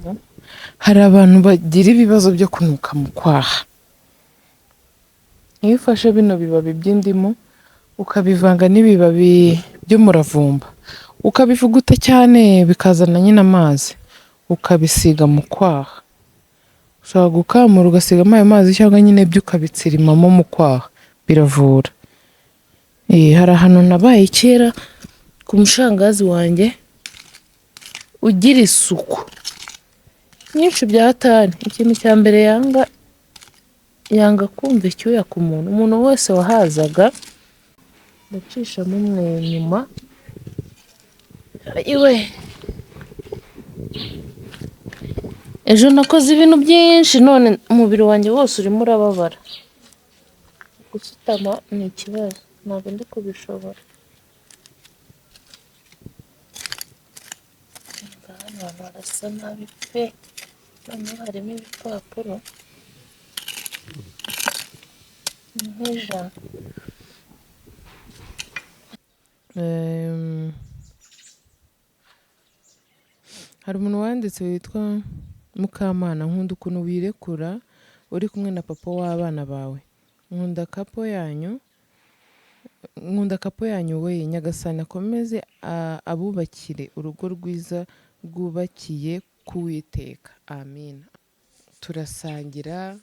indimu hari abantu bagira ibibazo byo kunuka mu kwaha. Iyo ufashe bino bibabi by'indimu ukabivanga n'ibibabi by'umuravumba ukabivuguta cyane bikazana nyine amazi ukabisiga mu kwaha, ushobora gukamura ugasigamo ayo mazi cyangwa nyine byo ukabitsirimamo mu kwaha, biravura. Hari ahantu nabaye kera ku mushangazi wanjye ugira isuku nyinshi bya hatari. Ikintu cya mbere yanga kumva icyuya ku muntu. Umuntu wese wahazaga ndacishamo umwe nyuma, iwe ejo nakoze ibintu byinshi none umubiri wanjye wose urimo urababara. Gusutama ni ikibazo, ntabwo ndi kubishobora. Hano hantu harasa nabi pe, noneho harimo ibipapuro nk'ijana. Hari umuntu wanditse witwa Mukamana, nkunda ukuntu wirekura uri kumwe na papa w'abana bawe, nkunda kapo yanyu we, Nyagasani akomeze abubakire urugo rwiza rwubakiye k'Uwiteka, amina. Turasangira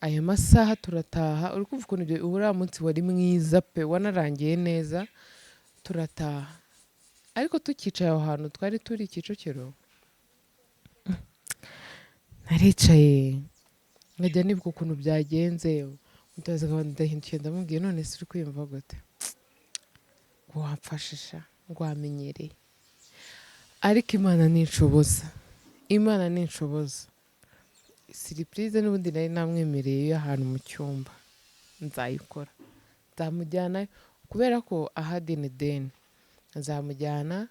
ayo masaha turataha, uri kumva ukuntu uriya munsi wari mwiza pe, wanarangiye neza. Turataha ariko tukicaye aho hantu twari turi Kicukiro, naricaye nkajya nibuka ukuntu byagenze, ndahindukiye ndamubwiye, none se uri kwiyumva gute? Ngo wamfashisha, ngo wamenyereye. Ariko Imana ni inshoboza. Siripurize n'ubundi nari namwemereye y'ahantu mu cyumba nzayikora, nzamujyana kubera ko ahadini deni, nzamujyana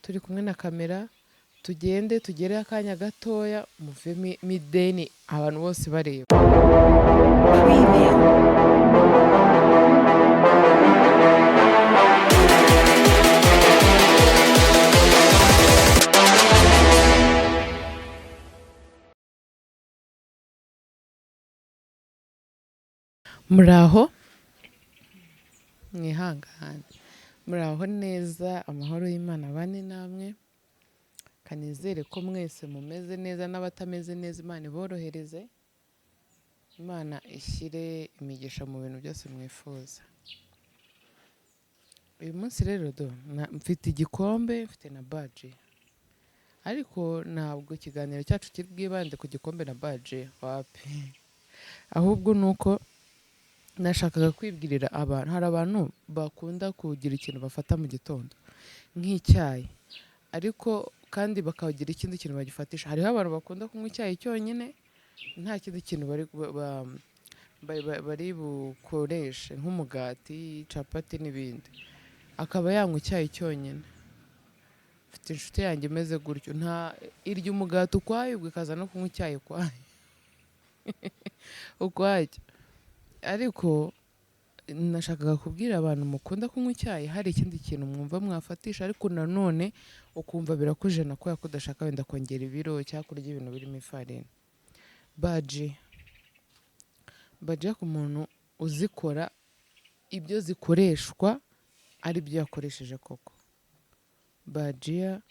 turi kumwe na kamera, tugende tugere akanya gatoya muvemo ideni abantu bose bareba. Muraho mwihangane, muraho neza, amahoro y'Imana abane namwe. Kanizere ko mwese mumeze neza, n'abatameze neza Imana iborohereze, Imana ishyire imigisha mu bintu byose mwifuza. Uyu munsi rero mfite igikombe, mfite na baji, ariko ntabwo ikiganiro cyacu kiri bwibande ku gikombe na baji, wapi. Ahubwo ni uko nashakaga kwibwirira abantu. Hari abantu bakunda kugira ikintu bafata mu gitondo nk'icyayi, ariko kandi bakagira ikindi kintu bagifatisha. Hariho abantu bakunda kunywa icyayi cyonyine nta kindi kintu bari bukoreshe, nk'umugati, capati n'ibindi, akaba yanywa icyayi cyonyine. Mfite inshuti yanjye imeze gutyo, irya umugati ukwayo ikaza no kunywa icyayi ukwacyo. Ariko nashakaga kubwira abantu mukunda kunywa icyayi, hari ikindi kintu mwumva mwafatisha, ariko nanone ukumva birakujena kubera ko udashaka wenda kongera ibiro cyangwa kurya ibintu birimo ifarini. Baji ku muntu uzikora, ibyo zikoreshwa ari byo yakoresheje koko. Bajiya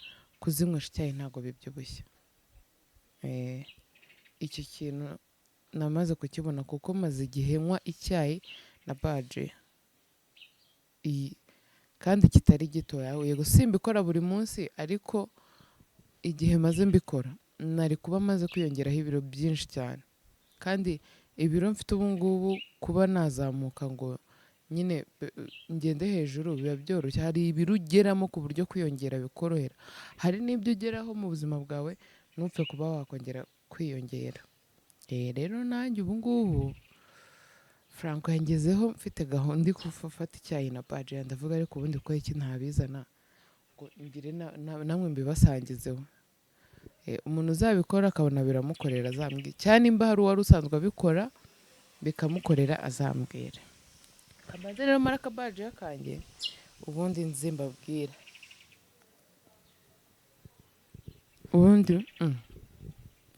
kuzinywesha icyayi ntabwo bibyibushye. Icyo kintu namaze kukibona kuko maze igihe nywa icyayi na baji, kandi kitari gitoya. Yego simbikora buri munsi, ariko igihe maze mbikora nari kuba maze kwiyongeraho ibiro byinshi cyane. Kandi ibiro mfite ubu ngubu kuba nazamuka ngo nyine ngende hejuru biba byoroshye. Hari ibiro ugeramo ku buryo kwiyongera bikorohera, hari n'ibyo ugeraho mu buzima bwawe ntupfe kuba wakongera kwiyongera. Rero nanjye ubu ngubu Franco yangezeho mfite gahunda ndi gufata icyayi na baji, ndavuga ariko ubundi ko iki ntabizana ngo ngire namwe mbibasangizeho. Umuntu uzabikora akabona biramukorera azambwira, cyane nimba hari uwari usanzwe abikora bikamukorera azambwira. Kamaze rero mara akabaji kanjye ubundi nzi mbabwira. Ubundi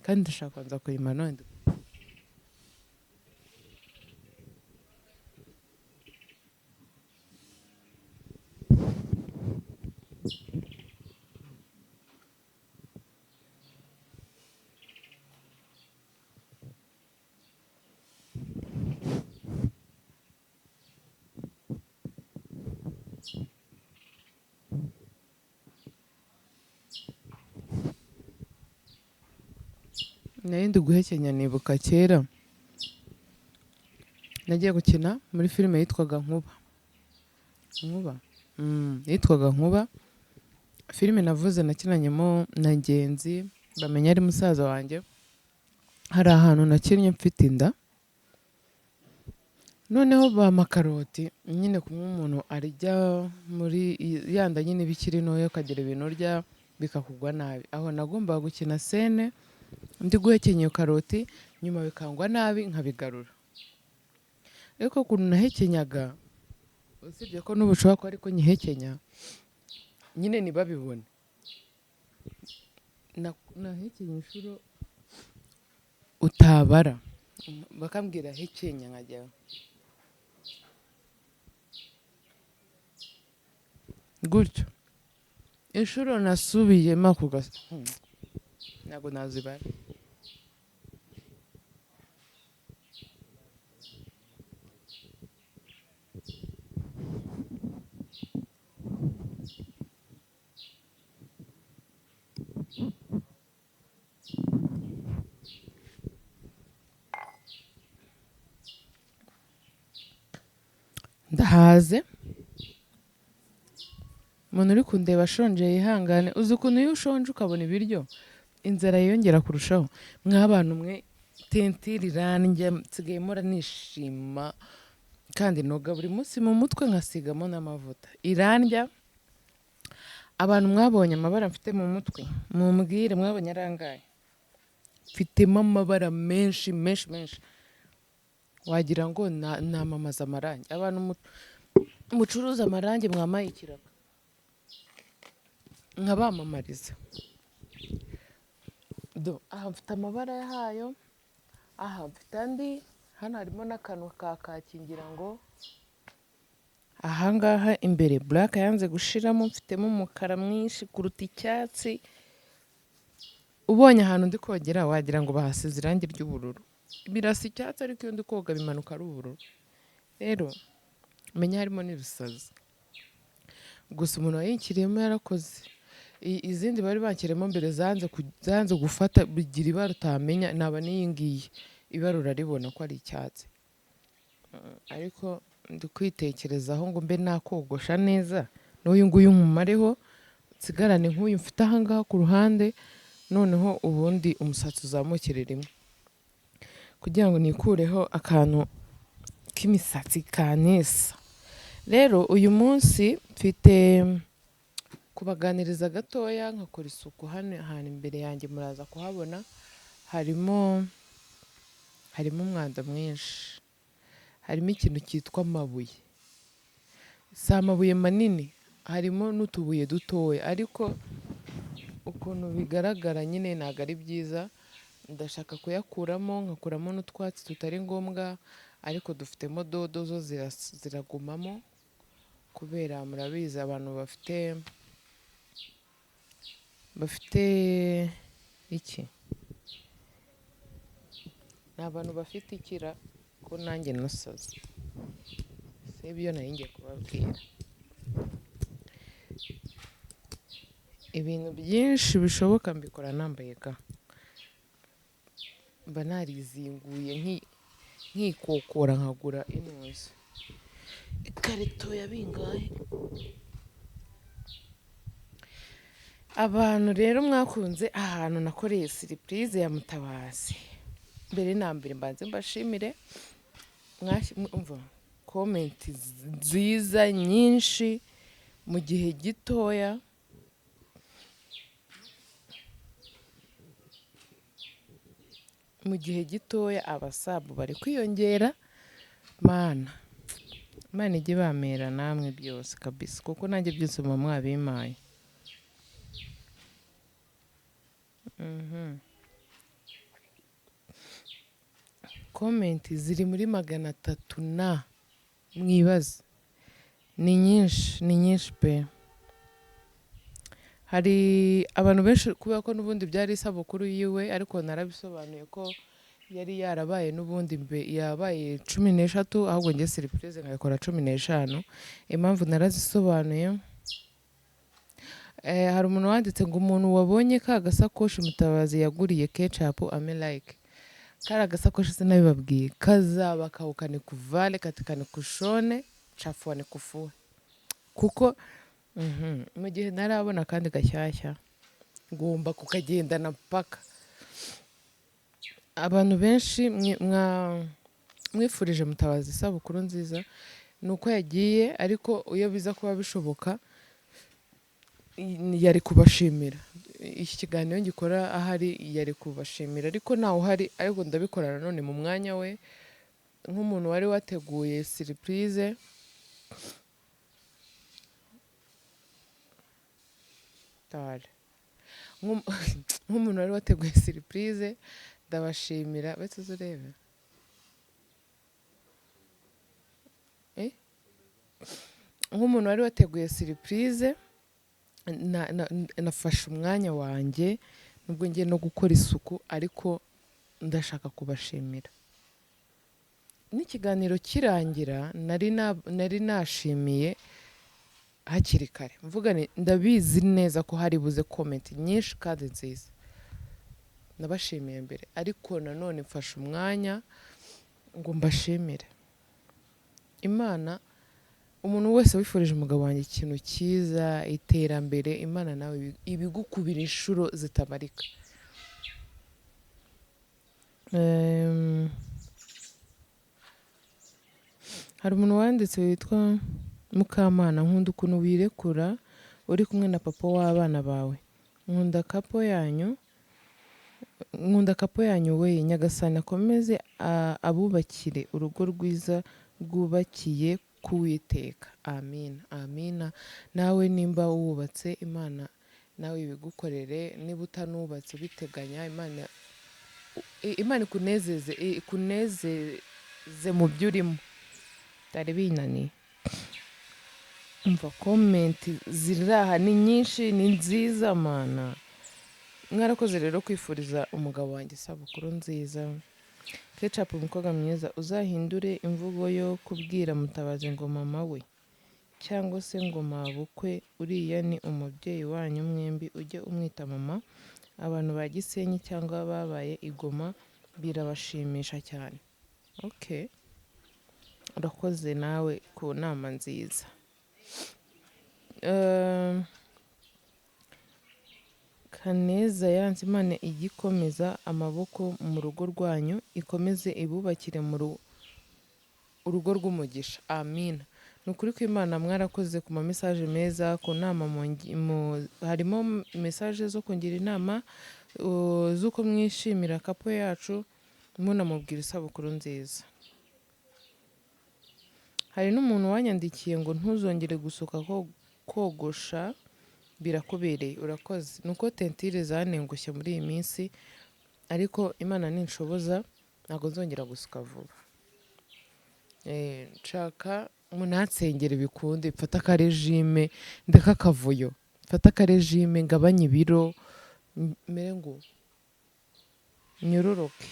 kandi ndashaka kubanza kuyimara none. Nari ndi guhekenya nibuka kera nagiye gukina muri filime yitwaga Nkuba. Yitwaga Nkuba. Filime navuze nakinanyemo na Ngenzi bamenya ari musaza wanjye. Hari ahantu nakinnye mfite inda, noneho bampa karoti nyine kumwe umuntu arya muri yanda nyine bikiri ntoya ukagira ibintu urya bikakugwa nabi. Aho nagombaga gukina sene ndi guhekenya iyo karoti, nyuma bikangwa nabi nkabigarura. Ariko ukuntu nahekenyaga, usibye ko n'ubu ushobora kuba ariko nyihekenya nyine ntibabibone. Nahekenye inshuro utabara, bakambwira hekenya nkajya gutyo. Inshuro nasubiyemo ako ntabwo nazibara. Ndahaze, umuntu uri kundeba ashonje yihangane. Uzi ukuntu iyo ushonje ukabona ibiryo inzara yiyongera kurushaho. Mw'abantu mwe tentire irandya nsigaye mpora nishima kandi noga buri munsi mu mutwe nkasigamo n'amavuta. Irandya. Abantu mwabonye amabara mfite mu mutwe mumbwire, mwabonye arangaye? Mfitemo amabara menshi menshi menshi, wagira ngo namamaza amarangi. Abantu mucuruza amarangi mwamaye ikirago nkabamamariza. Aha mfite amabara yahayo, aha mfite andi, hano harimo n'akantu ka kaki ngira ngo. Ahangaha imbere black yanze gushiramo, mfitemo umukara mwinshi kuruta icyatsi. Ubonye ahantu ndi kogera wagira ngo bahasize irangi ry'ubururu. Birasa icyatsi ariko iyo ndi koga bimanuka ari ubururu. Rero menya harimo n'ibisazi. Gusa umuntu wayinkiriyemo yarakoze. Izindi bari bankiriyemo mbere zanze gufata bigira ibara utamenya, naba n'iyi ngiyi ibara uraribona ko ari icyatsi. Ariko ndi kwitekerezaho ngo mbe nakogosha neza n'uyu nguyu nkumareho nsigarane nk'uyu mfite ahangaha ku ruhande, noneho ubundi umusatsi uzamukire rimwe kugira ngo nikureho akantu k'imisatsi kanesa. Rero uyu munsi mfite kubaganiriza gatoya, nkakora isuku hano ahantu imbere yanjye muraza kuhabona harimo umwanda mwinshi. Harimo ikintu cyitwa amabuye. Si amabuye manini, harimo n'utubuye dutoya, ariko ukuntu bigaragara nyine ntabwo ari byiza. Ndashaka kuyakuramo, nkakuramo n'utwatsi tutari ngombwa, ariko dufitemo dodo zo ziragumamo kubera murabizi abantu bafite iki? Ni abantu bafite ikira ko nanjye nasaze. Si ibyo nari ngiye kubabwira. Ibintu byinshi bishoboka mbikora nambaye ga. Mba narizinguye nkikokora nkagura inuzi. Ikarito ya bingahe? Abantu rero mwakunze ahantu nakoreye surprise ya Mutabazi. Mbere na mbere mbanze mbashimire. Umva comment nziza nyinshi mu gihe gitoya. Mu gihe gitoya abasabu bari kwiyongera. Mana ijye bamera namwe byose kabisa, kuko nanjye byose muba mwabimpaye. komenti ziri muri 300 na mwibaze ni nyinshi pe. Hari abantu benshi kubera ko n'ubundi byari isabukuru yiwe ariko narabisobanuye ko yari yarabaye n'ubundi yabaye 13 ahubwo njye surprise nkayikora 15. Impamvu narazisobanuye, hari umuntu wanditse ngo umuntu wabonye ka gasakoshi Mutabazi yaguriye ketchup ame like kari agasakoshi sinabibabwiye kazaba kawukane kuvale katikane kushone chafuane kufuhe kuko mu gihe ntarabona kandi gashyashya ngomba kukagendana paka. Abantu benshi mwifurije Mutabazi isabukuru nziza nuko yagiye, ariko iyo biza kuba bishoboka yari kubashimira. Iki kiganiro ngikora ahari yari kubashimira ariko ntawe uhari, ariko ndabikora nanone mu mwanya we nk'umuntu wari wateguye surprise. Nk'umuntu wari wateguye surprise ndabashimira. Betse uzurebe nk'umuntu wari wateguye surprise nafashe umwanya wanjye nubwo ngiye no gukora isuku, ariko ndashaka kubashimira. N'ikiganiro kirangira nari nashimiye hakiri kare mvuga ndabizi neza ko hari buze comment nyinshi kandi nziza, nabashimiye mbere, ariko nanone mfashe umwanya ngo mbashimire. Imana, umuntu wese wifurije umugabo wanjye ikintu cyiza, iterambere, Imana nawe ibigukubira inshuro zitabarika. Hari umuntu wanditse witwa Mukamana, nkunda ukuntu wirekura uri kumwe na papa w'abana bawe, nkunda kapo yanyu we, Nyagasani akomeze abubakire urugo rwiza rwubakiye kuwiteka. Amina amina. Nawe nimba wubatse, Imana nawe ibigukorere, niba utanubatse biteganya, Imana ikunezeze mu byo urimo. Byari binaniye. Umva komenti ziraha ni nyinshi, ni nziza mana. Mwarakoze rero kwifuriza umugabo wanjye isabukuru nziza. Ketchup umukobwa mwiza, uzahindure imvugo yo kubwira Mutabazi ngo mama we cyangwa se ngo mabukwe, uriya ni umubyeyi wanyu mwembi, ujye umwita mama. Abantu ba Gisenyi cyangwa babaye igoma birabashimisha cyane. Okay, urakoze nawe ku nama nziza. Kaneza yaranze, Imana igikomeza amaboko mu rugo rwanyu, ikomeze ibubakire mu urugo rw'umugisha. Amina. Nukuri ko Imana mwarakoze ku ma message meza, ku nama harimo message zo kungira inama z'uko mwishimira kapo yacu, munamubwira isabukuru nziza. Hari n'umuntu wanyandikiye ngo ntuzongere gusuka kogosha birakubereye. Urakoze. Nuko tentire zanengushye muri iyi minsi, ariko Imana ninshoboza ntabwo nzongera gusuka vuba. Nshaka munansengere bikunde, mfata akarejime ndeka akavuyo, mfata akarejime ngabanye ibiro, mere ngo nyororoke.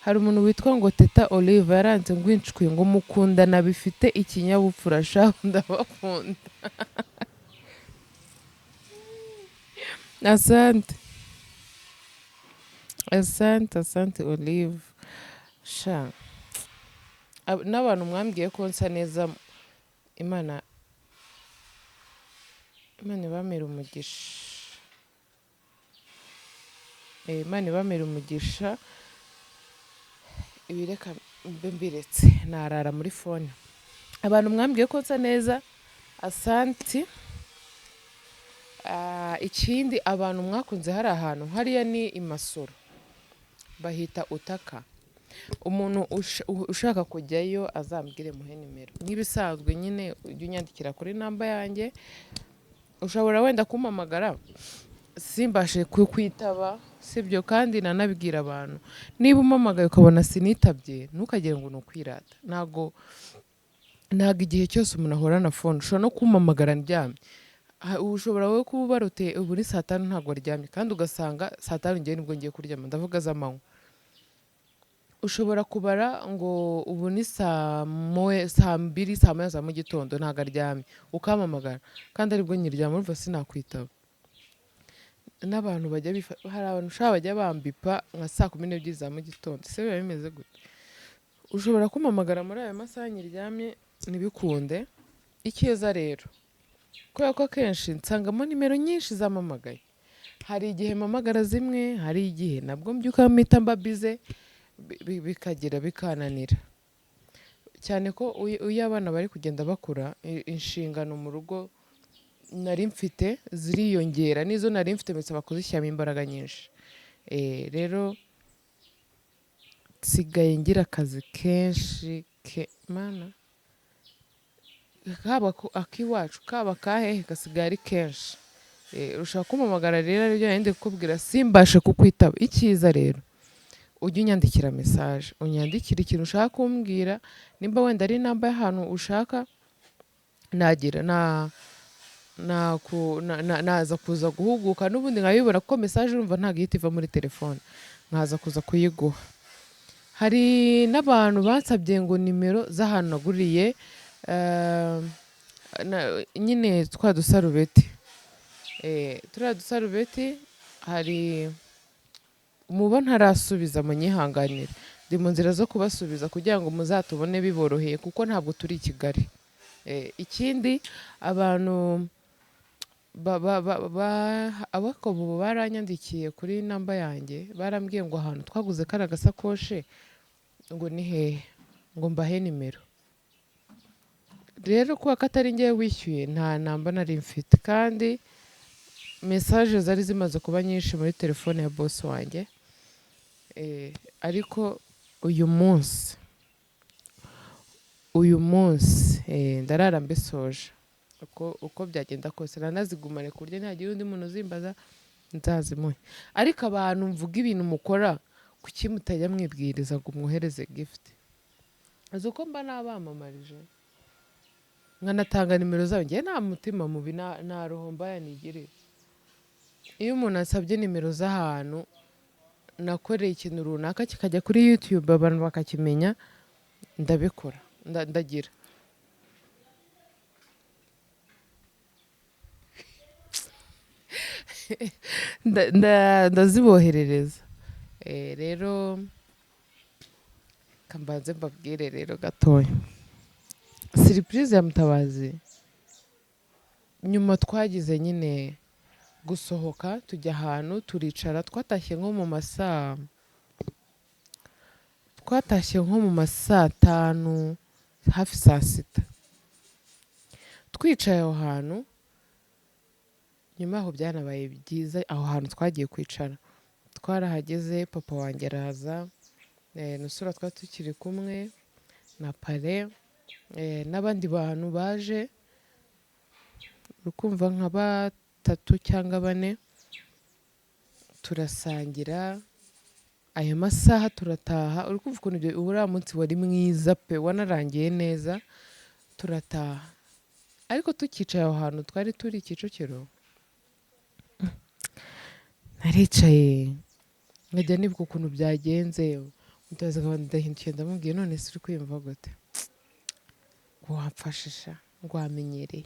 Hari umuntu witwa ngo Teta Olive yaranze ngwinshwe ngo mukundana bifite ikinyabupfura, sha ndabakunda. Asante Olive. Sha n'abantu mwambwiye ko nsa neza, Imana ibamera umugisha. Imana ibamera umugisha. Ibireka mbe mbiretse narara muri phone. Abantu mwambwiye ko nsa neza, asante. Ikindi abantu mwakunze hari ahantu hariya ni Imasoro bahita Utaka. umuntu ushaka kujyayo azambwire muhe nimero nk'ibisanzwe nyine ujya unyandikira kuri namba yanjye. Ushobora wenda kumpamagara simbashe kukwitaba sibyo, kandi nanabwira abantu niba umpamagaye ukabona sinitabye ntukagire ngo ni ukwirata. Ntago igihe cyose umuntu ahora na phone. Ushobora no kumpamagara ndyamye, ushobora wowe kuba ubarute ubu ni saa tanu ntabwo waryamye, kandi ugasanga saa tanu ngewe nibwo ngiye kuryama, ndavuga z'amanywa. Ushobora kubara ngo ubu ni saa mbiri saa moya za mu gitondo ntabwo aryamye, ukampamagara kandi aribwo nyiryama, urumva sinakwitaba. N'abantu hari abantu ushobora bajya bambipa nka saa 12 za mu gitondo, se biba bimeze gute? Ushobora kumpamagara muri aya masaha nyiryamye ntibikunde. Icyiza rero kubera ko akenshi nsangamo nimero nyinshi zampamagaye, hari igihe mpamagara zimwe, hari igihe nabwo mbyuka mpita mba bize bikagira bikananira cyane ko iyo abana bari kugenda bakura inshingano mu rugo nari mfite ziriyongera, n'izo nari mfite bisaba kuzishyiramo imbaraga nyinshi. Rero nsigaye ngira akazi kenshi mana, kaba akiwacu kaba akahehe gasigaye ari kenshi. Ushaka kumpamagara rero aribyo nari kukubwira simbashe kukwitaba. Icyiza rero ujye unyandikira message, unyandikira ikintu ushaka kumbwira, nimba wenda ari namba y'ahantu ushaka naza kuza guhuguka n'ubundi nkayibura, kuko message urumva ntabwo ihita iva muri telefone, nkaza kuza kuyiguha. Hari n'abantu bansabye ngo nimero z'ahantu naguriye nyine twa dusarubeti. Turiya dusarubeti hari muba ntarasubiza, munyihanganire, ndi mu nzira zo kubasubiza kugira ngo muzatubone biboroheye, kuko ntabwo turi i Kigali. Ikindi abantu abakobo baranyandikiye kuri namba yanjye, barambwiye ngo ahantu twaguze kari agasakoshe ngo ni hehe, ngo mbahe nimero. Rero kuba katari ngewe wishyuye nta namba nari mfite, kandi message zari zimaze kuba nyinshi muri telefone ya boss wanjye. Ariko uyu munsi ndarara mbisoje, uko byagenda kose nanazigumane ku buryo ntihagira undi muntu uzimbaza nzazimuhe. Ariko abantu mvuga ibintu mukora, kuki mutajya mwibwiriza ngo mwohereze gift? Azi uko mba nabamamarije nkanatanga nimero zabo. Ngewe nta mutima mubi, nta roho mbaya nigirira. Iyo umuntu asabye nimero z'ahantu nakoreye ikintu runaka kikajya kuri YouTube abantu bakakimenya, ndabikora, ndagira ndaziboherereza. Rero kambanze mbabwire rero gatoya surprise ya Mutabazi. Nyuma twagize nyine gusohoka tujya ahantu turicara, twatashye nko mu masaa 5 hafi saa 6. Twicaye aho hantu, nyuma aho byanabaye byiza, aho hantu twagiye kwicara twarahageze, papa wanjye araza, nusura twari tukiri kumwe na pare n'abandi bantu baje, ukumva nka 3 cyangwa 4, turasangira ayo masaha turataha. Uri kumva ukuntu uriya munsi wari mwiza pe, wanarangiye neza, turataha. Ariko tukicaye aho hantu twari turi Kicukiro, naricaye nkajya nibuka ukuntu byagenze. Mutabazi nkaba ndahindukiye ndamubwiye, none se uri kwiyumva gute? Ngo wamfashisha, ngo wamenyereye.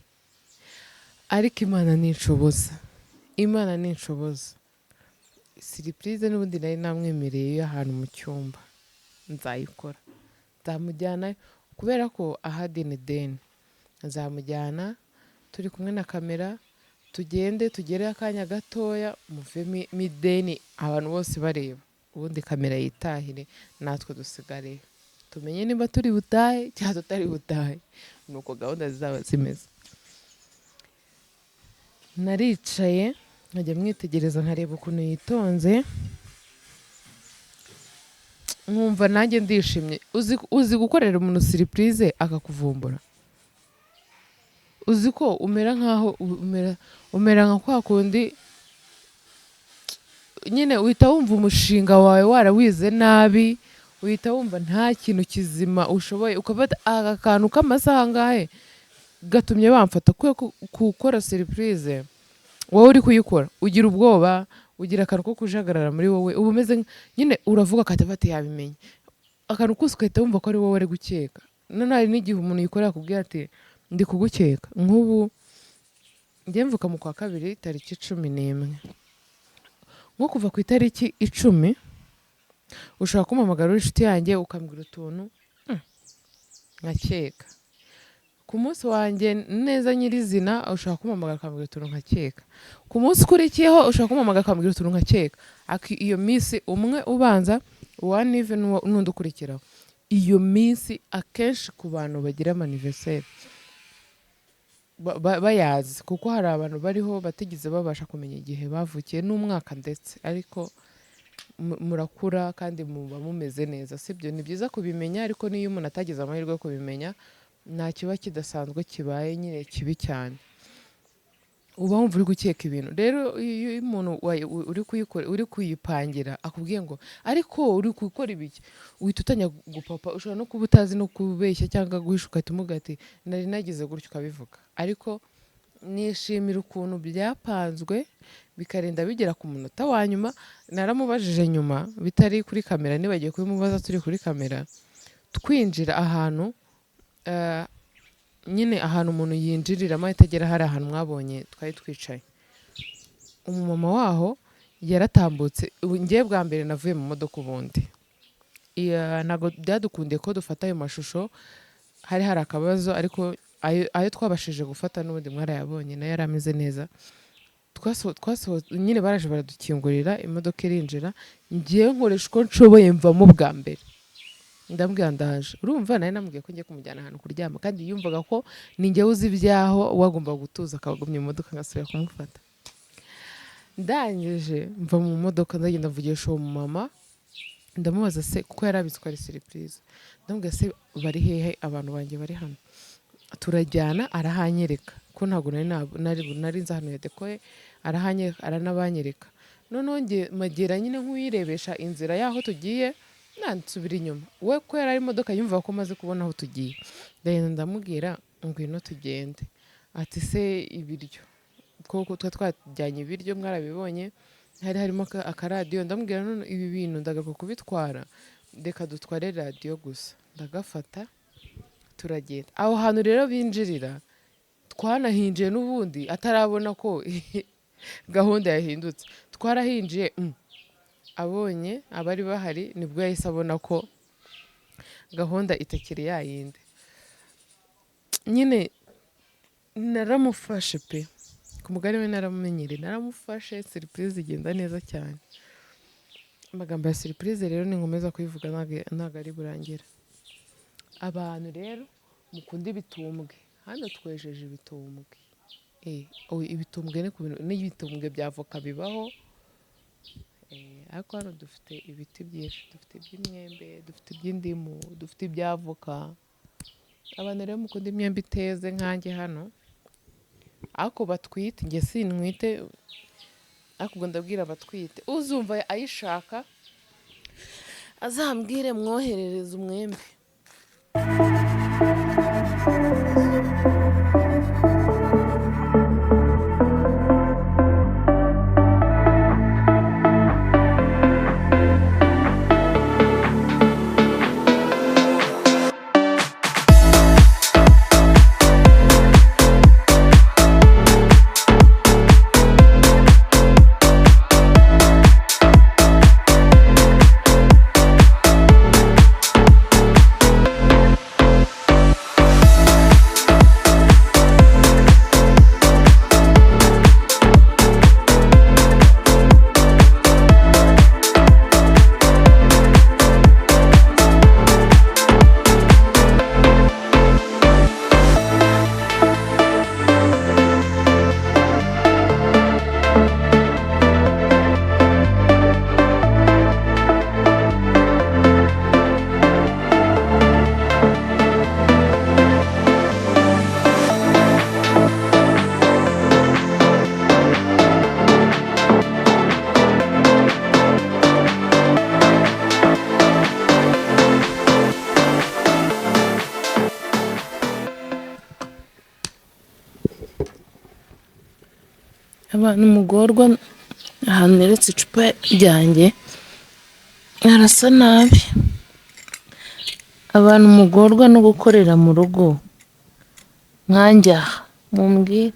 Ariko Imana ninshoboza surprise n'ubundi nari namwemereye ahantu mu cyumba, nzayikora, nzamujyana kubera ko ahadini deni. Nzamujyana turi kumwe na kamera, tugende tugere akanya gatoya muve mideni abantu bose bareba, ubundi kamera yitahire, natwe dusigare tumenye niba turi butahe cyangwa tutari butahe. Nuko gahunda zizaba zimeze. Naricaye nkajya mwitegereza nkareba ukuntu yitonze, nkumva nanjye ndishimye. Uzi gukorera umuntu surprise akakuvumbura, uzi ko umera nkaho umera nka kwa kundi nyine uhita wumva umushinga wawe warawize nabi, uhita wumva nta kintu kizima ushoboye, ukafata aka kantu k'amasaha ngahe gatumye bamfata. Kuko gukora surprise wowe uri kuyikora ugira ubwoba, ugira akantu ko kujagarara muri wowe, uba umeze nyine uravuga akatafata yabimenye akantu kose ugahita wumva ko ari wowe ari gukeka. None hari n'igihe umuntu yikorera akubwira ati ndi kugukeka. Nk'ubu njye mvuka mu kwa kabiri tariki 11, nko kuva ku itariki 10 ushobora kumpamagara uri inshuti yanjye ukambwira utuntu nkakeka. Ku munsi wanjye neza nyirizina ushobora kumpamagara ukambwira utuntu nkakeka. Ku munsi ukurikiyeho ushobora kumpamagara ukambwira utuntu nkakeka. Iyo minsi umwe ubanza one even n'undi ukurikiraho, iyo minsi akenshi ku bantu bagira anniversaire bayazi, kuko hari abantu bariho batigeze babasha kumenya igihe bavukiye n'umwaka ndetse, ariko murakura kandi muba mumeze neza, sibyo? Ni byiza kubimenya, ariko niyo umuntu atagize amahirwe yo kubimenya nta kiba kidasanzwe kibaye nyine kibi cyane, uba wumva uri gukeka ibintu. Rero iyo umuntu uri kuyipangira akubwiye ngo ariko uri gukora ibiki, uhita utanya gupapa. Ushobora no kuba utazi no kubeshya cyangwa guhisha ugahita umuvuga ati nari nagize gutyo ukabivuga. Ariko nishimira ukuntu byapanzwe bikarinda bigera ku munota wa nyuma. Naramubajije nyuma bitari kuri kamera, nibagiye kubimubaza turi kuri kamera, twinjira ahantu nyine ahantu umuntu yinjiriramo ahitagera hari ahantu mwabonye twari twicaye. Umumama waho yaratambutse. Ngiye bwa mbere navuye mu modoka, ubundi ntabwo byadukundiye ko dufata ayo mashusho, hari akabazo, ariko ayo twabashije gufata n'ubundi mwarayabonye nayo yari ameze neza. Twasohotse nyine, baraje baradukingurira, imodoka irinjira, ngiye nkoresha uko nshoboye mvamo bwa mbere, ndambwira ndaje. Urumva nari namubwiye ko ngiye kumujyana ahantu kuryama, kandi yumvaga ko ninjye uzi ibyaho wagomba gutuza akagumya imodoka ngasubira kumufata. Ndangije mva mu modoka ndagenda mvugisha uwo mama, ndamubaza se, kuko yari abizi ko ari surprise, ndamubwira se bari hehe abantu banjye bari hano? Turajyana, arahanyereka ko ntabwo nari nzi ahantu yadekoye, arahanyereka aranabanyereka. Noneho magera nyine nk'uyirebesha inzira y'aho tugiye, nsubira inyuma. We ko yari ari imodoka yumva ko maze kubona aho tugiye, ndagenda ndamubwira ngwino tugende. Ati se ibiryo? Kuko twajyanye ibiryo mwarabibonye, hari harimo akaradiyo. Ndamubwira none ibi bintu ndagaruka kubitwara, reka dutware radiyo gusa. Ndagafata turagenda. Aho hantu rero binjirira twanahinjiye n'ubundi atarabona ko gahunda yahindutse. Twarahinjiye, abonye abari bahari nibwo yahise abona ko gahunda itakiri yayindi. Nyine naramufashe pe, ku mugari we naramumenyereye, naramufashe. Surprise igenda neza cyane. Amagambo ya surprise rero ninkomeza kuyivuga ntago ari burangira. Abantu rero mukunda ibitumbwe, hano twejeje ibitumbwe. Ibitumbwe n'ibitumbwe bya avoka bibaho, ariko hano dufite ibiti byinshi, dufite iby'imyembe, dufite iby'indimu, dufite iby'avoka. Abantu rero mukunda imyembe iteze nkanjye hano, ariko batwite, njye sinwite, ariko ubwo ndabwira abatwite uzumva ayishaka azambwire mwoherereze umwembe. abantu mugorwa ahantu neretse icupa ryanjye harasa nabi. Abantu mugorwa no gukorera mu rugo nkanjye aha mumbwire,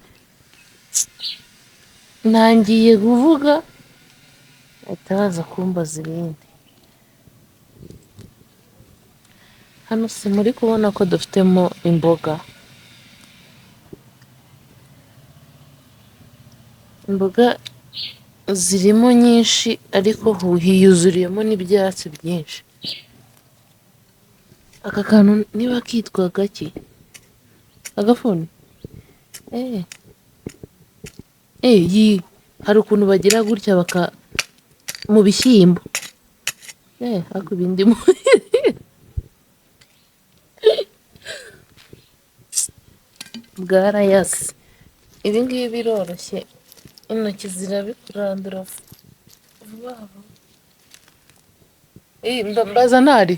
ntangiye kuvuga bahita baza kumbaza ibindi. Hano si muri kubona ko dufitemo imboga, imboga zirimo nyinshi ariko hiyuzuriyemo n'ibyatsi byinshi. Aka kantu niba kitwa gaki, agafuni hari ukuntu bagira gutya mu bishyimbo ariko ibindimo bwarayase. Ibi ngibi biroroshye, intoki zirabikurandura vuba vuba. Mbaza ntari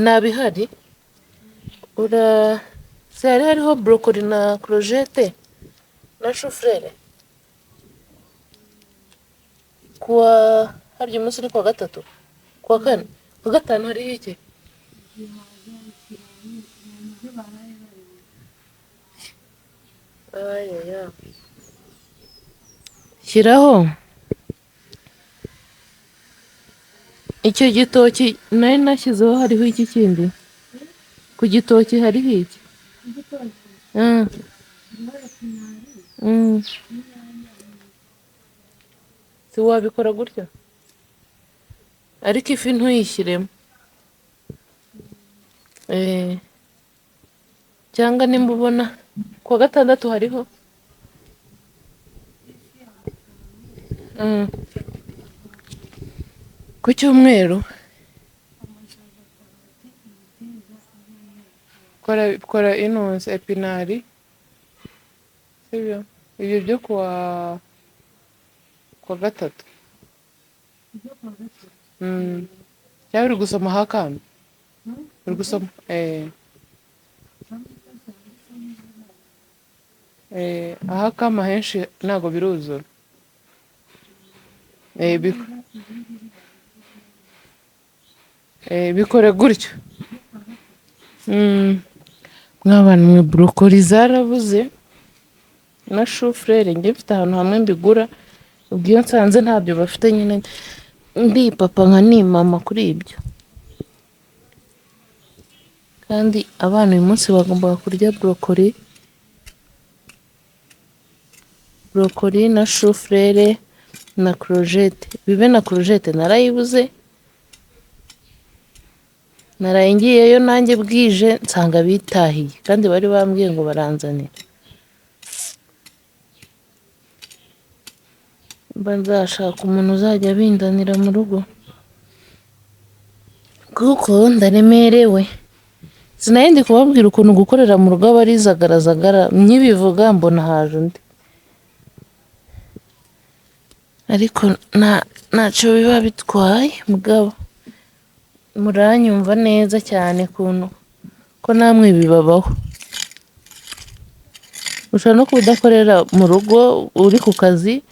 ntabihari. Se hari hariho brokoli na courgette na shufurere harya umunsi ni kuwa gatatu, kuwa kane, kuwa gatanu hariho iki? Shyiraho icyo gitoki nari nashyizeho, hariho iki kindi? Ku gitoki hariho iki? Si wabikora gutya ariko ifi ntuyishyiremo, cyangwa nimba ubona kuwa gatandatu hariho ku cyumweru kora inonse epinari, sibyo? Ibyo byo kuwa gatatu cyangwa uri gusoma hakana, uri gusoma ahakama henshi ntago biruzura. Bikore gutyo. Mw'abantu mwe, brokoli zarabuze na shufurere, njye mfite ahantu hamwe mbigura, ubwo iyo nsanze ntabyo bafite nyine ndipapa nkanimama kuri ibyo. Kandi abana uyu munsi bagombaga kurya brokoli na shufurere na courgette. Bibe na courgette narayibuze, naraye ngiyeyo nanjye bwije nsanga bitahiye, kandi bari bambwiye ngo baranzanira. Mba nzashaka umuntu uzajya abindanira mu rugo kuko ndaremerewe. Sinari ndi kubabwira ukuntu gukorera mu rugo aba ari zagarazagara, nkibivuga mbona haje undi, ariko ntacyo biba bitwaye. Mugabo muranyumva neza cyane kuntu ko namwe bibabaho. Ushobora no kuba udakorera mu rugo, uri ku kazi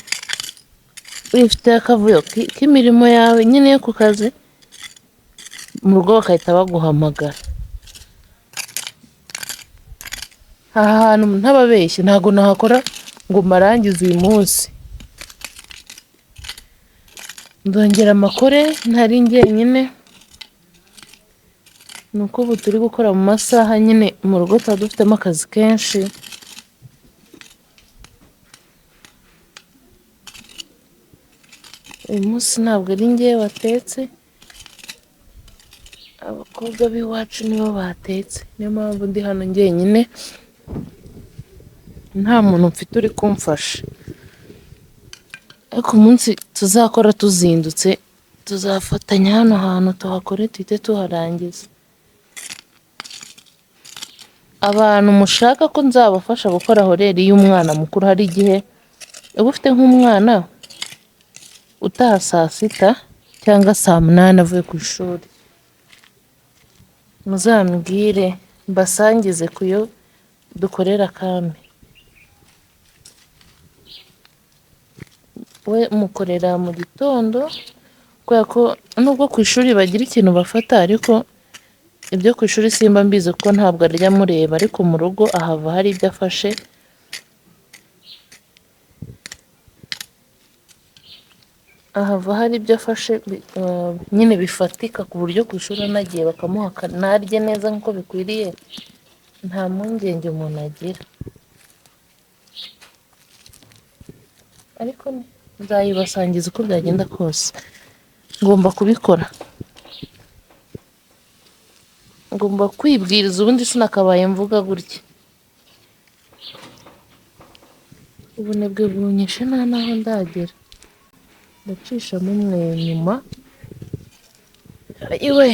wifite akavuyo k'imirimo yawe nyine yo ku kazi, mu rugo bakahita baguhamagara. Aha hantu ntababeshye ntago nahakora ngo marangize uyu munsi, ndongera amakore ntari njyenyine. Nuko ubu turi gukora mu masaha nyine mu rugo tuba dufitemo akazi kenshi. Uyu munsi ntabwo ari njye watetse, abakobwa b'iwacu nibo batetse, niyo mpamvu ndi hano njyenyine, nta muntu mfite uri kumfasha. Ariko umunsi tuzakora tuzindutse tuzafatanya hano hantu tuhakore tuhite tuharangiza. Abantu mushaka ko nzabafasha gukora horeri y'umwana mukuru, hari igihe uba ufite nk'umwana utaha saa sita cyangwa saa munani avuye ku ishuri, muzambwire mbasangize kuyo dukorera kame. We mukorera mu gitondo kubera ko nubwo ku ishuri bagira ikintu bafata, ariko ibyo ku ishuri simba mbizi kuko ntabwo arya mureba, ariko mu rugo ahava hari ibyo afashe, nyine bifatika ku buryo ku ishuri anagiye bakamuha narye neza nk'uko bikwiriye, nta mpungenge umuntu agira. Ariko nzayibasangiza uko byagenda kose, ngomba kubikora, ngomba kwibwiriza, ubundi sinakabaye mvuga gutya. Ubunebwe bunyishe nta naho ndagera, ndacishamo umwe nyuma. Iwe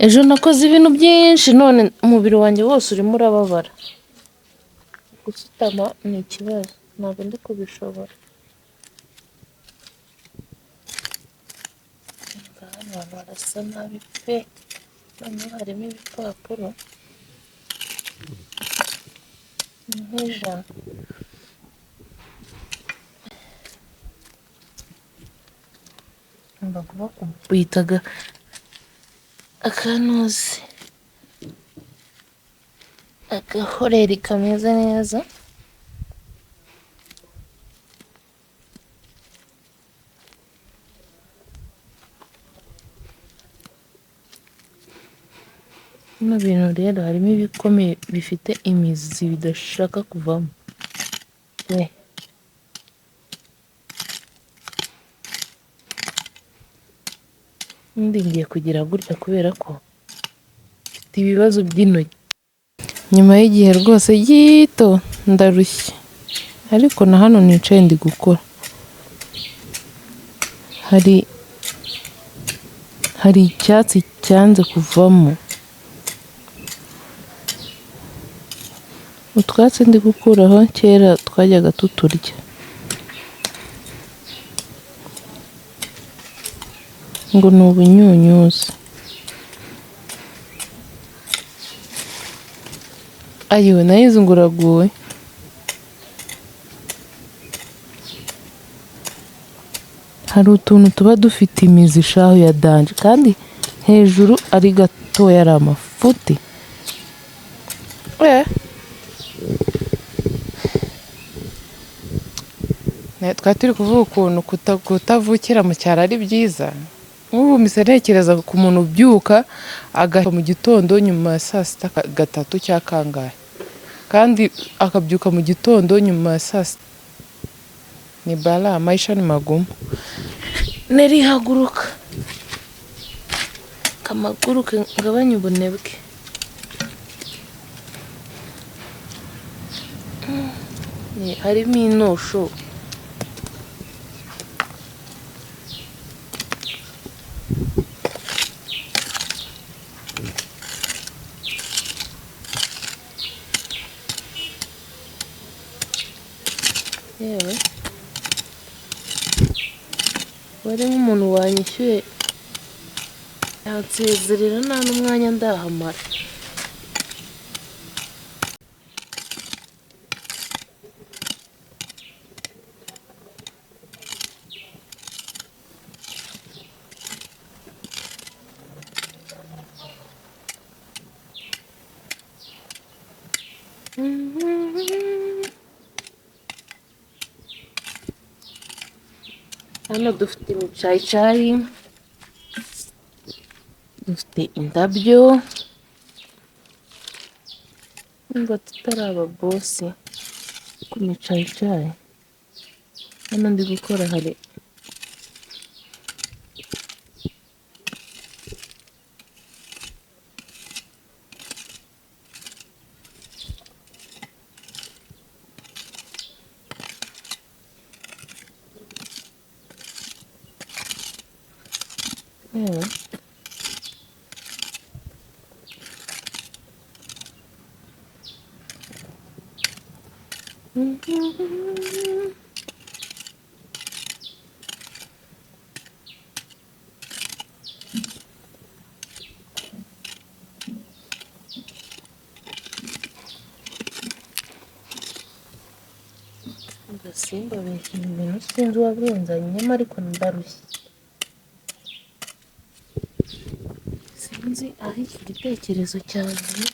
ejo nakoze ibintu byinshi, none umubiri wanjye wose urimo urababara. Gusutama ni ikibazo, ntabwo ndi kubishobora. Hano hantu harasa nabi pe, noneho harimo ibipapuro nk'ijana. Ngomba kuba bitaga akanuzi, agahoreri kameze neza. Bino bintu rero harimo ibikomeye bifite imizi bidashaka kuvamo. We undi ngiye kugira gutya kubera ko mfite ibibazo by'intoki. Nyuma y'igihe rwose gito ndarushye, ariko na hano nicaye ndi gukora, hari icyatsi cyanze kuvamo. Utwatsi ndi gukuraho kera twajyaga tuturya, ngo ni ubunyunyuzi. Ayiwe nayize ngo uraguwe. Hari utuntu tuba dufite imizi ishaho ya danje, kandi hejuru ari gatoya ari amafuti. Twari turi kuvuga ukuntu kutavukira mu cyaro ari byiza. Nk'ubu mpise ntekereza ku muntu ubyuka agahita mu gitondo nyuma ya saa sita gatatu cya kangahe, kandi akabyuka mu gitondo nyuma ya saa sita. Ni bala, maisha ni magumu. Nerihaguruka kamaguruke ngabanye ubunebwe. Harimo inosho. Yewe wari nk'umuntu wanyishyuye yansezerera nta n'umwanya ndahamara. Hano dufite imicayicayi, dufite indabyo, numva tutari ababosi ku micayicayi. Hano ndi gukora hari simbabeshye ibi bintu sinzi uwabinzanyemo ariko ndarushye, sinzi aho iki gitekerezo cyavuye.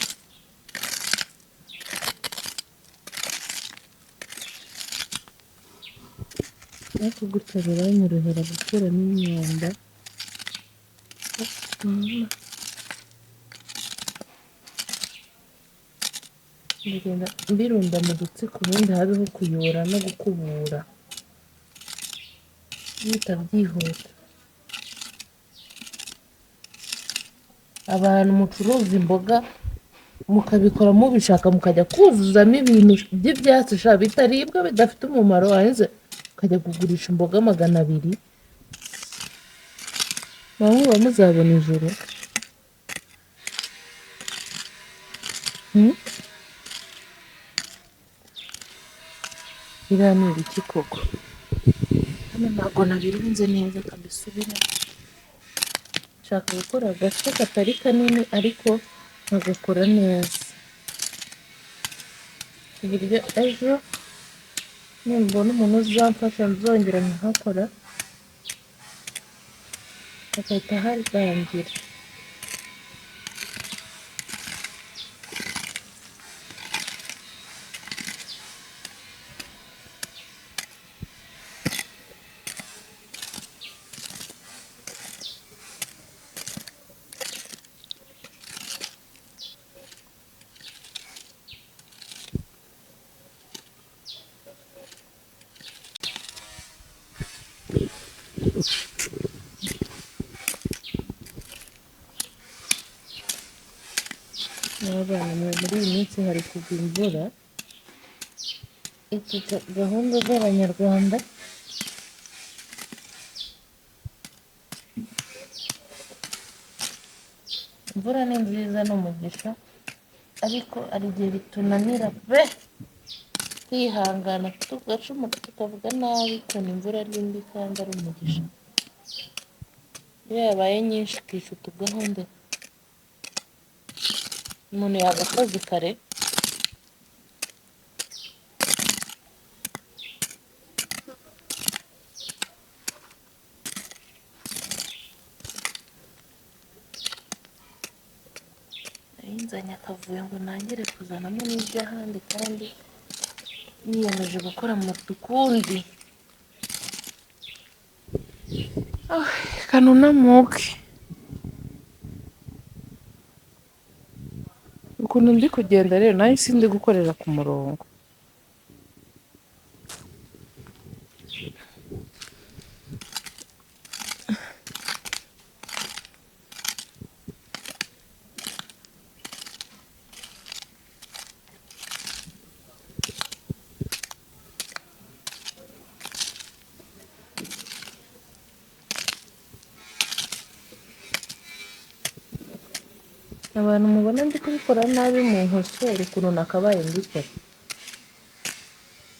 ariko gutya biranyorohera gukuramo imyanda. Ngenda mbirunda mu dutsiko ubundi habeho kuyora no gukubura bitabyihuta. Abantu mucuruza imboga mukabikora mubishaka mukajya kuzuzamo ibintu by'ibyatsi bitaribwa bidafite umumaro, warangiza ukajya kugurisha imboga 200, bamwe muzabona ijoro. Biriya ni ibiki koko? Hano ntabwo nabirunze neza kabisubira. Nshaka gukora agace katari kanini ariko nkagakora neza, kuburyo ejo nimbona umuntu uzamfasha nzongera nkahakora hagahita harangira. N'abana muri iyi minsi hari kugwa imvura, iki gahunda z'abanyarwanda. Imvura ni nziza n'umugisha, ariko hari igihe bitunanira pe kwihangana tugacumuka tukavuga nabi ukuntu imvura ari mbi kandi ari umugisha. Iyo yabaye nyinshi ikisha utugahunda umuntu yagakoze kare. Nzanye akavuyo ngo nangire kuzanamo n'iby'ahandi kandi niyemeje gukora mu tukundi. kanunamuke ukuntu ndi kugenda rero nayo sindi gukorera ku murongo. Abantu mubona ndi kubikora nabi mu nkosore ukuntu nakabaye mbikora,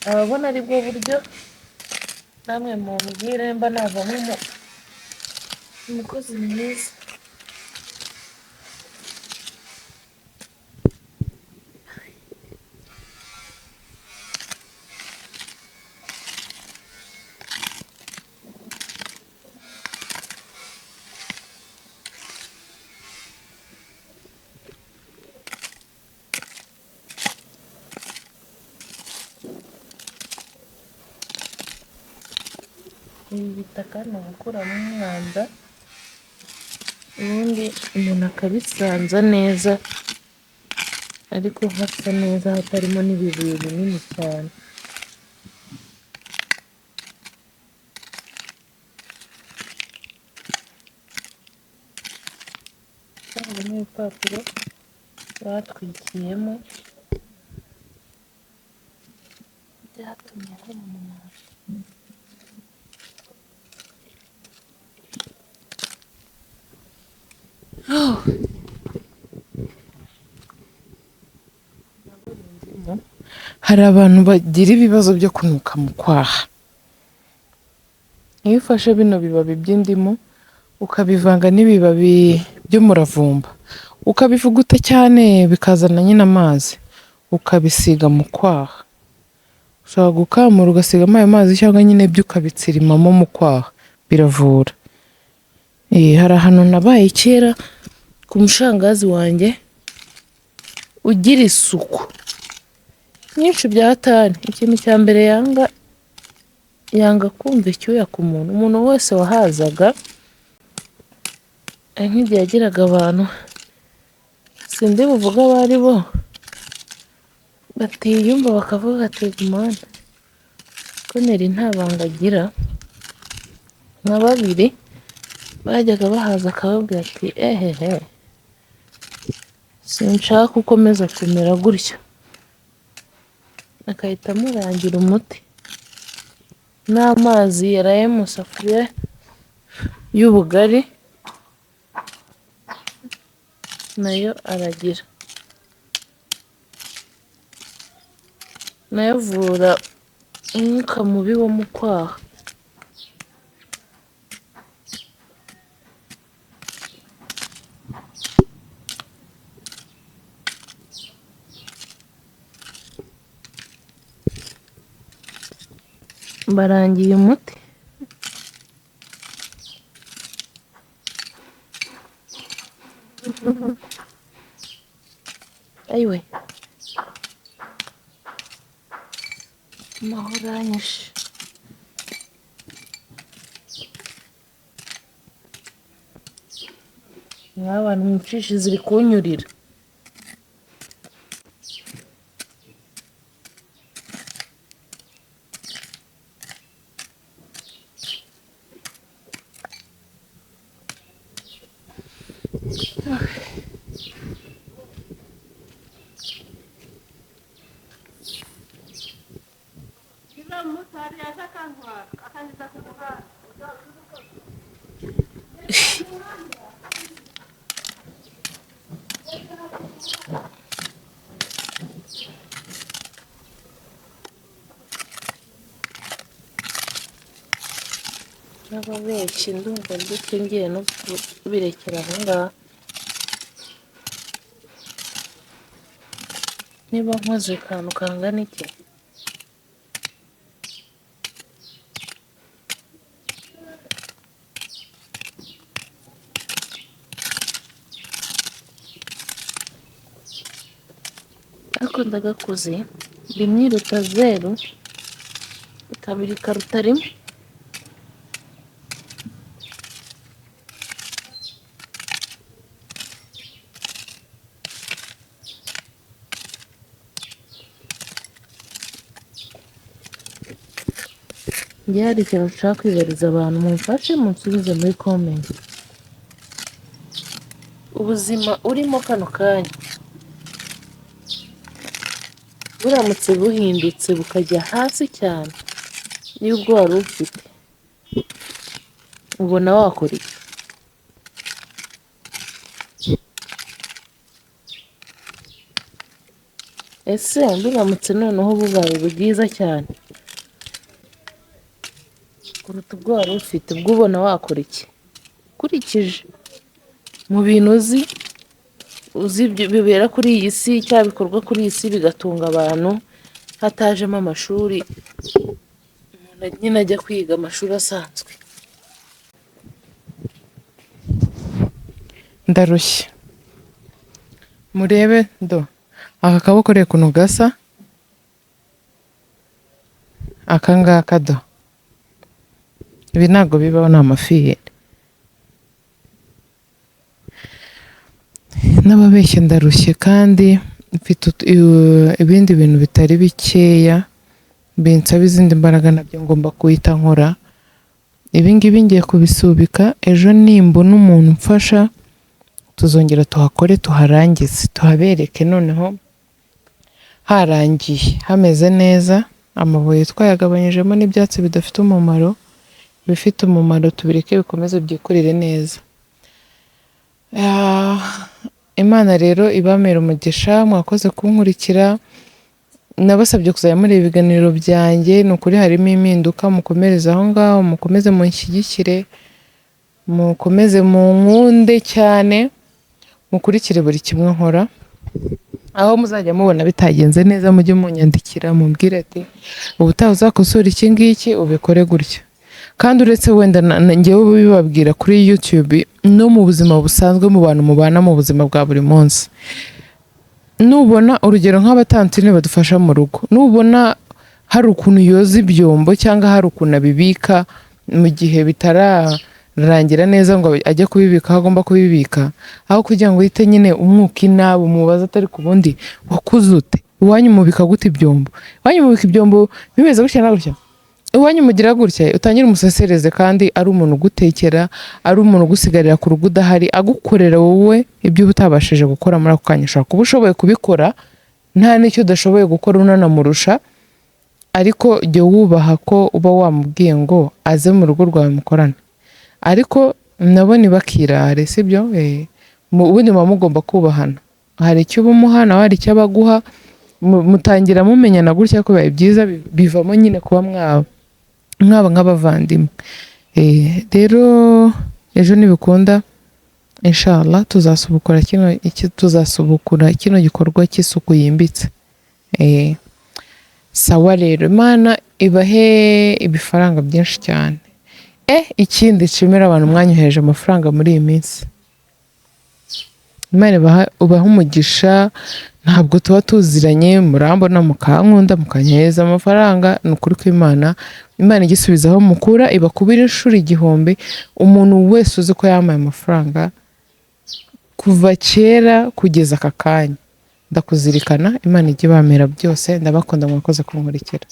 ababona ari bwo buryo namwe mumbwire mba navamo umukozi mwiza. Ibi bitaka ni ugukuramo umwanda ubundi umuntu akabisanza neza ariko hasa neza hatarimo n'ibibuye binini cyane. Cyangwa n'ibipapuro batwikiyemo byatumye haba umwanda. Hari abantu bagira ibibazo byo kunuka mu kwaha. Iyo ufashe bino bibabi by'indimu ukabivanga n'ibibabi by'umuravumba ukabivuguta cyane bikazana nyine amazi ukabisiga mu kwaha, ushobora gukamura ugasigamo ayo mazi cyangwa nyine byo ukabitsirimamo mu kwaha, biravura. Hari ahantu nabaye kera ku mushangazi wanjye ugira isuku nyinshi bya hatari. Ikintu cya mbere yanga kumva icyuya ku muntu. Umuntu wese wahazaga nk'igihe yagiraga abantu sindi buvuga abo ari bo batiyumva bakavuga ati Imana ko Neri nta banga agira, nka babiri bajyaga bahaza akababwira ati ehehe sinshaka ukomeza kumera gutya, akahita amurangira umuti n'amazi yaraye mu safuriya y'ubugari nayo aragira, nayo avura umwuka mubi wo mu kwaha. Barangiye umuti ayiwe amahoro aranyishe. Nk'abantu mucishi ziri kunyurira. N'ababeshyi ndumva ndetse ngiye no kubirekera aho ngaho. Niba nkoze akantu kangana iki ariko ndagakoze, rimwe iruta zeru, kabiri karuta rimwe. Njye hari ikintu nshaka kwibariza abantu, mumfashe munsubize muri comment. Ubuzima urimo kano kanya buramutse buhindutse bukajya hasi cyane n'ubwo wari ufite, ubona wakora iki? Ese buramutse noneho bubaye bwiza cyane kuruta ubwo wari ufite, ubwo ubona wakora iki? Ukurikije mu bintu uzi bibera kuri iyi si cyangwa bikorwa kuri iyi si bigatunga abantu hatajemo amashuri, umuntu nyine ajya kwiga amashuri asanzwe. Ndarushye. Murebe aka kaboko reka ukuntu gasa, aka ngaka ibi ntabwo bibaho, ni amafiyeri. N'ababeshye ndarushye kandi mfite ibindi bintu bitari bikeya binsaba izindi mbaraga, nabyo ngomba guhita nkora. Ibi ngibi ngiye kubisubika, ejo nimbona umuntu umfasha tuzongera tuhakore, tuharangize, tuhabereke noneho harangiye hameze neza. Amabuye twayagabanyijemo n'ibyatsi bidafite umumaro, ibifite umumaro tubireke bikomeze byikurire neza. Imana rero ibamera umugisha, mwakoze kunkurikira. Nabasabye kuzajya mureba ibiganiro byanjye, ni ukuri harimo impinduka, mukomereze aho ngaho, mukomeze munshyigikire, mukomeze munkunde cyane, mukurikire buri kimwe nkora. aho muzajya mubona bitagenze neza mujye munyandikira mumbwire ati ubutaha uzakosora iki ngiki ubikore gutya. Kandi uretse wenda njyewe bibabwira kuri YouTube no mu buzima busanzwe mu bantu mubana mu buzima bwa buri munsi, nubona urugero nk'abatantine badufasha mu rugo, nubona hari ukuntu yoza ibyombo cyangwa hari ukuntu abibika mu gihe bitararangira neza ngo ajye kubibika aho agomba kubibika, aho kugira ngo uhite nyine umwuka inabi umubaza atari ku bundi wakuze ute, iwanyu mubika gute ibyombo, iwanyu mubika ibyombo bimeze gutya na gutya, iwanyu mugira gutya, utangira umusesereze kandi ari umuntu ugutekera, ari umuntu ugusigarira ku rugo udahari, agukorera wowe ibyo uba utabashije gukora muri ako kanya. Ushobora kuba ushoboye kubikora nta n'icyo udashoboye gukora unanamurusha, ariko jya wubaha ko uba wamubwiye ngo aze mu rugo rwawe mukorane, ariko nabo ntibakirare sibyo. Ubundi muba mugomba kubahana, hari icyo uba umuha nawe hari icyo abaguha, mutangira mumenyana gutya ko bibaye byiza, bivamo nyine kuba mwaba nk'abavandimwe. Rero ejo nibikunda inshallah tuzasubukura kino gikorwa cy'isuku yimbitse. Sawa rero, Imana ibahe ibifaranga byinshi cyane. Ikindi nshimira abantu mwanyohereje amafaranga muri iyi minsi, Imana ubaha umugisha. Ntabwo tuba tuziranye, murambona mukankunda mukanyohereza amafaranga, ni ukuri ko Imana igisubizaho mukura ibakubira inshuro 1000. Umuntu wese uzi ko yamaye amafaranga kuva kera kugeza aka kanya ndakuzirikana. Imana ijye bamera byose, ndabakunda mwakoze kunkurikira.